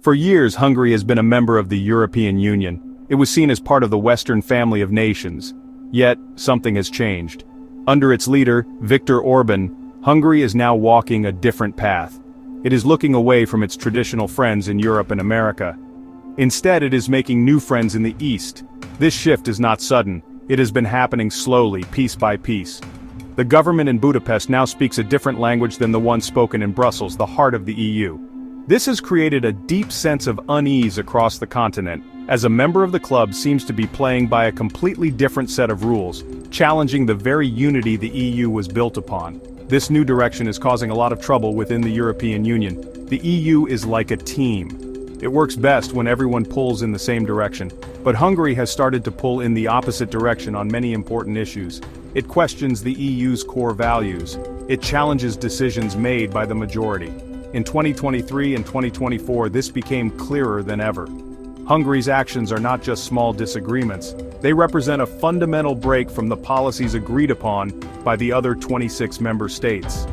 For years, Hungary has been a member of the European Union. It was seen as part of the Western family of nations. Yet, something has changed. Under its leader, Viktor Orbán, Hungary is now walking a different path. It is looking away from its traditional friends in Europe and America. Instead, it is making new friends in the East. This shift is not sudden. It has been happening slowly, piece by piece. The government in Budapest now speaks a different language than the one spoken in Brussels, the heart of the EU. This has created a deep sense of unease across the continent, as a member of the club seems to be playing by a completely different set of rules, challenging the very unity the EU was built upon. This new direction is causing a lot of trouble within the European Union. The EU is like a team. It works best when everyone pulls in the same direction, but Hungary has started to pull in the opposite direction on many important issues. It questions the EU's core values. It challenges decisions made by the majority. In 2023 and 2024, this became clearer than ever. Hungary's actions are not just small disagreements, they represent a fundamental break from the policies agreed upon by the other 26 member states.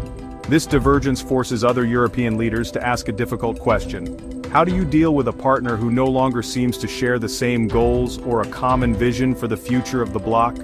This divergence forces other European leaders to ask a difficult question. How do you deal with a partner who no longer seems to share the same goals or a common vision for the future of the bloc?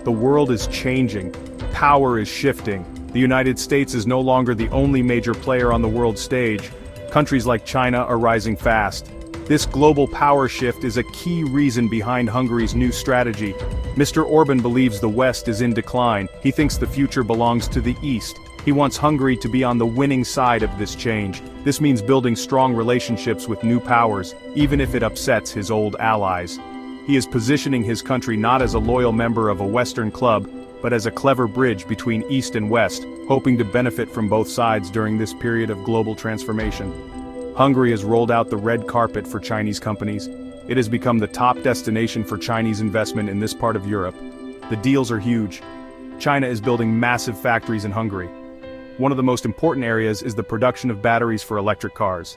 The world is changing. Power is shifting. The United States is no longer the only major player on the world stage. Countries like China are rising fast. This global power shift is a key reason behind Hungary's new strategy. Mr. Orbán believes the West is in decline. He thinks the future belongs to the East. He wants Hungary to be on the winning side of this change. This means building strong relationships with new powers, even if it upsets his old allies. He is positioning his country not as a loyal member of a Western club, but as a clever bridge between East and West, hoping to benefit from both sides during this period of global transformation. Hungary has rolled out the red carpet for Chinese companies. It has become the top destination for Chinese investment in this part of Europe. The deals are huge. China is building massive factories in Hungary. One of the most important areas is the production of batteries for electric cars.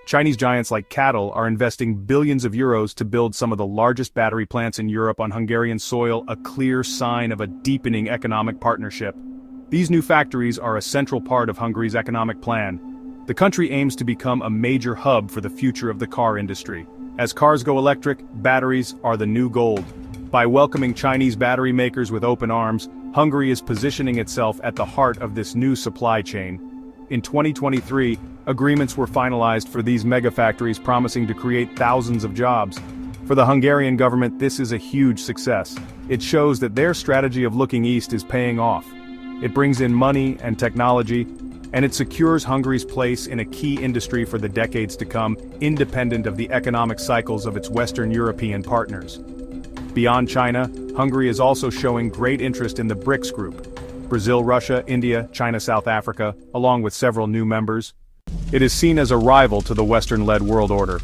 Chinese giants like CATL are investing billions of euros to build some of the largest battery plants in Europe on Hungarian soil, a clear sign of a deepening economic partnership. These new factories are a central part of Hungary's economic plan. The country aims to become a major hub for the future of the car industry. As cars go electric, batteries are the new gold. By welcoming Chinese battery makers with open arms, Hungary is positioning itself at the heart of this new supply chain. In 2023, agreements were finalized for these megafactories, promising to create thousands of jobs. For the Hungarian government, this is a huge success. It shows that their strategy of looking east is paying off. It brings in money and technology, and it secures Hungary's place in a key industry for the decades to come, independent of the economic cycles of its Western European partners. Beyond China, Hungary is also showing great interest in the BRICS group: Brazil, Russia, India, China, South Africa, along with several new members. It is seen as a rival to the Western-led world order.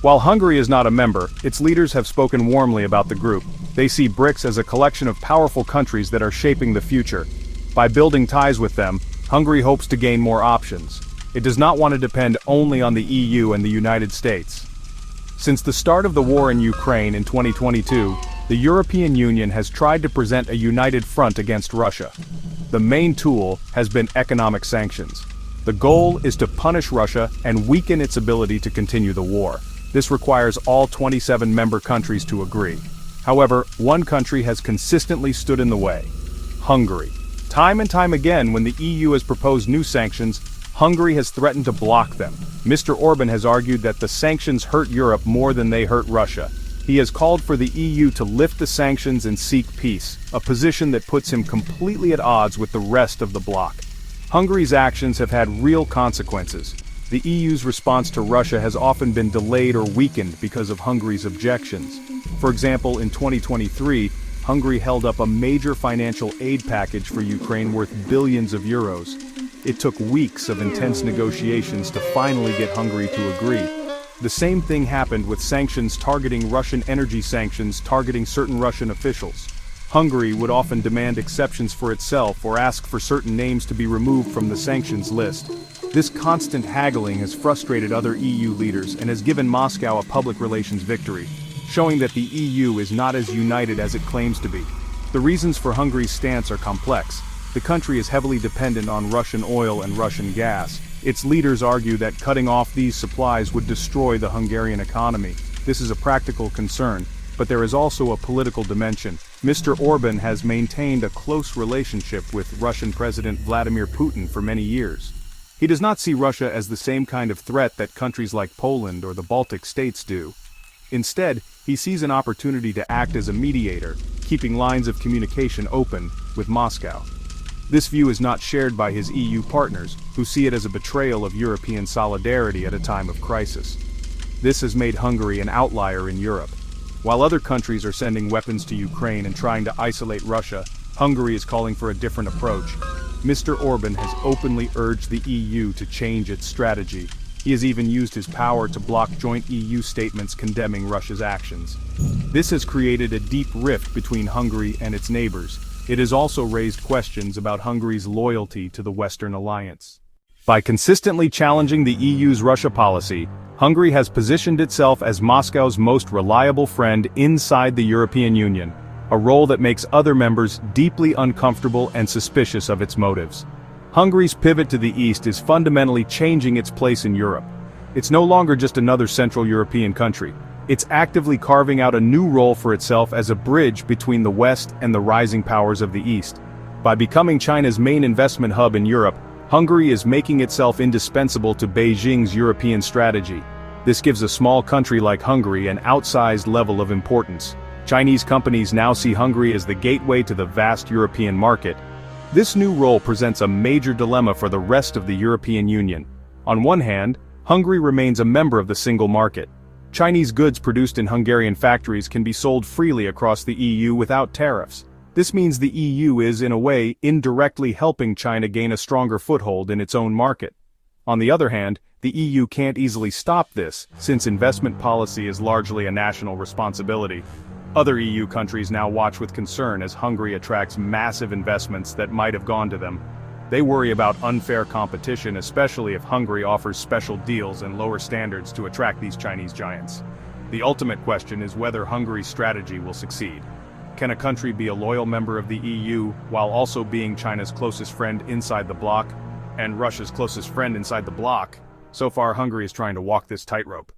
While Hungary is not a member, its leaders have spoken warmly about the group. They see BRICS as a collection of powerful countries that are shaping the future. By building ties with them, Hungary hopes to gain more options. It does not want to depend only on the EU and the United States. Since the start of the war in Ukraine in 2022, the European Union has tried to present a united front against Russia. The main tool has been economic sanctions. The goal is to punish Russia and weaken its ability to continue the war. This requires all 27 member countries to agree. However, one country has consistently stood in the way: Hungary. Time and time again, when the EU has proposed new sanctions, Hungary has threatened to block them. Mr. Orbán has argued that the sanctions hurt Europe more than they hurt Russia. He has called for the EU to lift the sanctions and seek peace, a position that puts him completely at odds with the rest of the bloc. Hungary's actions have had real consequences. The EU's response to Russia has often been delayed or weakened because of Hungary's objections. For example, in 2023, Hungary held up a major financial aid package for Ukraine worth billions of euros. It took weeks of intense negotiations to finally get Hungary to agree. The same thing happened with sanctions targeting Russian energy sanctions targeting certain Russian officials. Hungary would often demand exceptions for itself or ask for certain names to be removed from the sanctions list. This constant haggling has frustrated other EU leaders and has given Moscow a public relations victory, showing that the EU is not as united as it claims to be. The reasons for Hungary's stance are complex. The country is heavily dependent on Russian oil and Russian gas. Its leaders argue that cutting off these supplies would destroy the Hungarian economy. This is a practical concern, but there is also a political dimension. Mr. Orbán has maintained a close relationship with Russian President Vladimir Putin for many years. He does not see Russia as the same kind of threat that countries like Poland or the Baltic states do. Instead, he sees an opportunity to act as a mediator, keeping lines of communication open with Moscow. This view is not shared by his EU partners, who see it as a betrayal of European solidarity at a time of crisis. This has made Hungary an outlier in Europe. While other countries are sending weapons to Ukraine and trying to isolate Russia, Hungary is calling for a different approach. Mr. Orbán has openly urged the EU to change its strategy. He has even used his power to block joint EU statements condemning Russia's actions. This has created a deep rift between Hungary and its neighbors. It has also raised questions about Hungary's loyalty to the Western alliance. By consistently challenging the EU's Russia policy, Hungary has positioned itself as Moscow's most reliable friend inside the European Union, a role that makes other members deeply uncomfortable and suspicious of its motives. Hungary's pivot to the east is fundamentally changing its place in Europe. It's no longer just another Central European country. It's actively carving out a new role for itself as a bridge between the West and the rising powers of the East. By becoming China's main investment hub in Europe, Hungary is making itself indispensable to Beijing's European strategy. This gives a small country like Hungary an outsized level of importance. Chinese companies now see Hungary as the gateway to the vast European market. This new role presents a major dilemma for the rest of the European Union. On one hand, Hungary remains a member of the single market. Chinese goods produced in Hungarian factories can be sold freely across the EU without tariffs. This means the EU is, in a way, indirectly helping China gain a stronger foothold in its own market. On the other hand, the EU can't easily stop this, since investment policy is largely a national responsibility. Other EU countries now watch with concern as Hungary attracts massive investments that might have gone to them. They worry about unfair competition, especially if Hungary offers special deals and lower standards to attract these Chinese giants. The ultimate question is whether Hungary's strategy will succeed. Can a country be a loyal member of the EU while also being China's closest friend inside the bloc, and Russia's closest friend inside the bloc? So far, Hungary is trying to walk this tightrope.